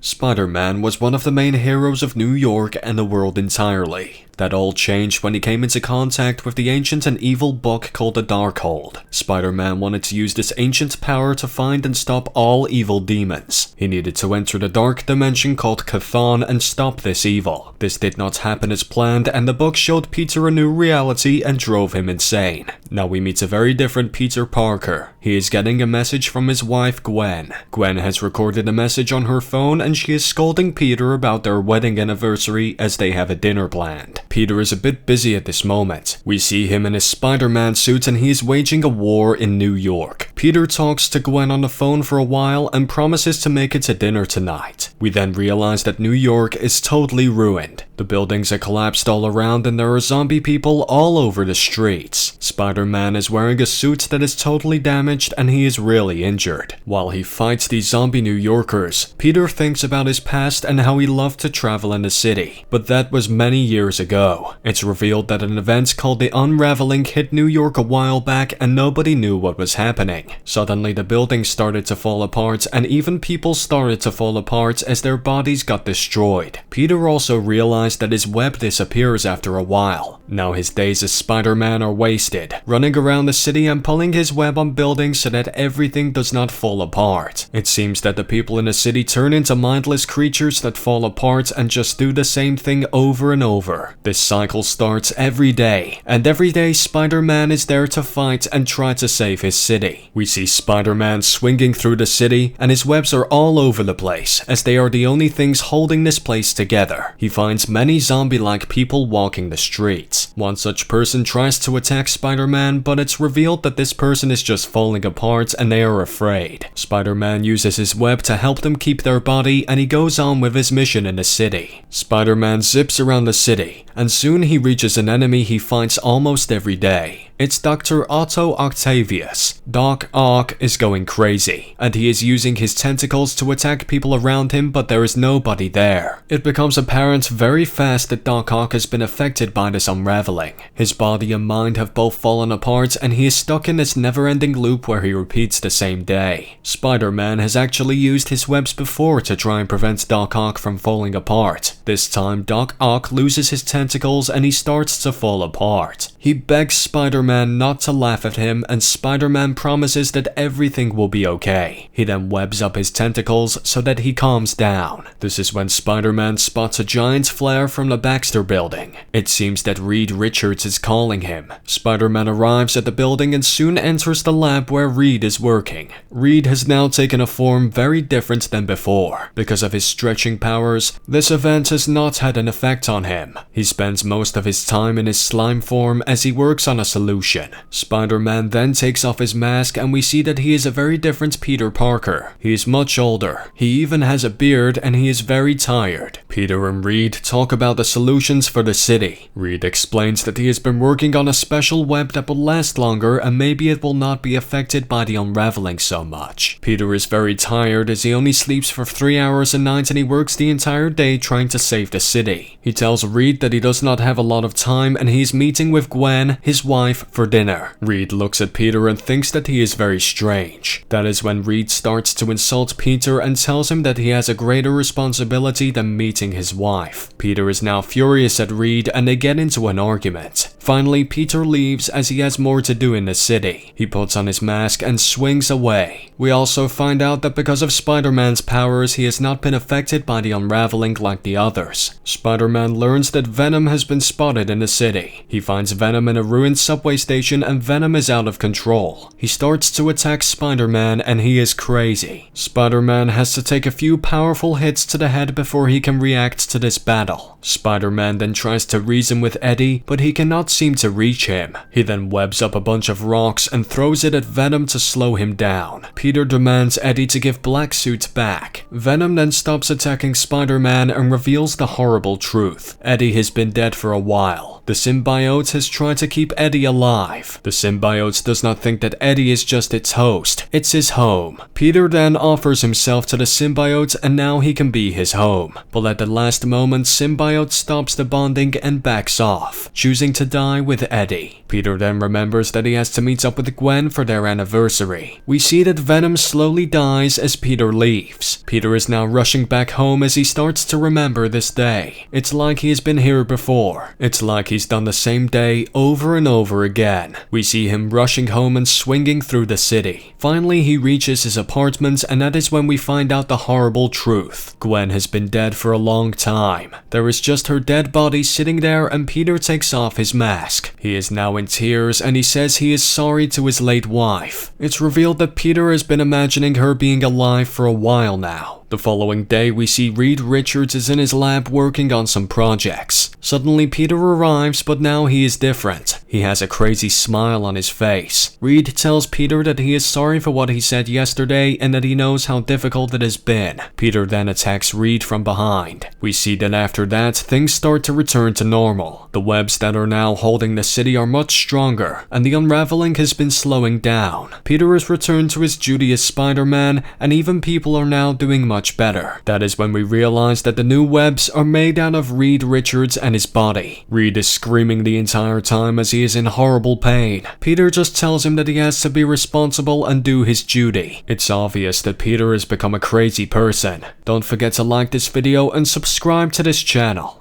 Spider-Man was one of the main heroes of New York and the world entirely. That all changed when he came into contact with the ancient and evil book called the Darkhold. Spider-Man wanted to use this ancient power to find and stop all evil demons. He needed to enter the dark dimension called Chthon and stop this evil. This did not happen as planned, and the book showed Peter a new reality and drove him insane. Now we meet a very different Peter Parker. He is getting a message from his wife Gwen. Gwen has recorded a message on her phone and she is scolding Peter about their wedding anniversary as they have a dinner planned. Peter is a bit busy at this moment. We see him in his Spider-Man suit and he is waging a war in New York. Peter talks to Gwen on the phone for a while and promises to make it to dinner tonight. We then realize that New York is totally ruined. The buildings are collapsed all around and there are zombie people all over the streets. Spider-Man is wearing a suit that is totally damaged and he is really injured. While he fights these zombie New Yorkers, Peter thinks about his past and how he loved to travel in the city. But that was many years ago. It's revealed that an event called the Unraveling hit New York a while back and nobody knew what was happening. Suddenly the buildings started to fall apart and even people started to fall apart as their bodies got destroyed. Peter also realized that his web disappears after a while. Now his days as Spider-Man are wasted, running around the city and pulling his web on buildings so that everything does not fall apart. It seems that the people in the city turn into mindless creatures that fall apart and just do the same thing over and over. This cycle starts every day, and every day Spider-Man is there to fight and try to save his city. We see Spider-Man swinging through the city, and his webs are all over the place, as they are the only things holding this place together. He finds many zombie-like people walking the streets. One such person tries to attack Spider-Man, but it's revealed that this person is just falling apart and they are afraid. Spider-Man uses his web to help them keep their body, and he goes on with his mission in the city. Spider-Man zips around the city, and soon he reaches an enemy he fights almost every day. It's Dr. Otto Octavius. Doc Ock is going crazy, and he is using his tentacles to attack people around him, but there is nobody there. It becomes apparent very fast that Doc Ock has been affected by this unraveling. His body and mind have both fallen apart, and he is stuck in this never-ending loop where he repeats the same day. Spider-Man has actually used his webs before to try and prevent Doc Ock from falling apart. This time, Doc Ock loses his tentacles and he starts to fall apart. He begs Spider-Man not to laugh at him, and Spider-Man promises that everything will be okay. He then webs up his tentacles so that he calms down. This is when Spider-Man spots a giant flare from the Baxter building. It seems that Reed Richards is calling him. Spider-Man arrives at the building and soon enters the lab where Reed is working. Reed has now taken a form very different than before. Because of his stretching powers, this event has not had an effect on him. He spends most of his time in his slime form as he works on a solution. Spider-Man then takes off his mask and we see that he is a very different Peter Parker. He is much older. He even has a beard and he is very tired. Peter and Reed talk about the solutions for the city. Reed explains that he has been working on a special web that will last longer and maybe it will not be affected by the unraveling so much. Peter is very tired as he only sleeps for 3 hours a night and he works the entire day trying to save the city. He tells Reed that he does not have a lot of time and he is meeting with Gwen, his wife, for dinner. Reed looks at Peter and thinks that he is very strange. That is when Reed starts to insult Peter and tells him that he has a greater responsibility than meeting his wife. Peter is now furious at Reed and they get into an argument. Finally, Peter leaves as he has more to do in the city. He puts on his mask and swings away. We also find out that because of Spider-Man's powers, he has not been affected by the unraveling like the others. Spider-Man learns that Venom has been spotted in the city. He finds Venom in a ruined subway station and Venom is out of control. He starts to attack Spider-Man and he is crazy. Spider-Man has to take a few powerful hits to the head before he can react to this battle. Spider-Man then tries to reason with Eddie, but he cannot seem to reach him. He then webs up a bunch of rocks and throws it at Venom to slow him down. Peter demands Eddie to give Black Suit back. Venom then stops attacking Spider-Man and reveals the horrible truth. Eddie has been dead for a while. The symbiote has tried to keep Eddie alive. The symbiote does not think that Eddie is just its host, it's his home. Peter then offers himself to the symbiote and now he can be his home. But at the last moment, symbiote stops the bonding and backs off, choosing to die with Eddie. Peter then then remembers that he has to meet up with Gwen for their anniversary. We see that Venom slowly dies as Peter leaves. Peter is now rushing back home as he starts to remember this day. It's like he has been here before. It's like he's done the same day over and over again. We see him rushing home and swinging through the city. Finally, he reaches his apartment, and that is when we find out the horrible truth. Gwen has been dead for a long time. There is just her dead body sitting there, and Peter takes off his mask. He is now in tears, and he says he is sorry to his late wife. It's revealed that Peter has been imagining her being alive for a while now. The following day, we see Reed Richards is in his lab working on some projects. Suddenly, Peter arrives, but now he is different. He has a crazy smile on his face. Reed tells Peter that he is sorry for what he said yesterday and that he knows how difficult it has been. Peter then attacks Reed from behind. We see that after that, things start to return to normal. The webs that are now holding the city are much stronger, and the unraveling has been slowing down. Peter has returned to his duty as Spider-Man, and even people are now doing much better. That is when we realize that the new webs are made out of Reed Richards and his body. Reed is screaming the entire time as he is in horrible pain. Peter just tells him that he has to be responsible and do his duty. It's obvious that Peter has become a crazy person. Don't forget to like this video and subscribe to this channel.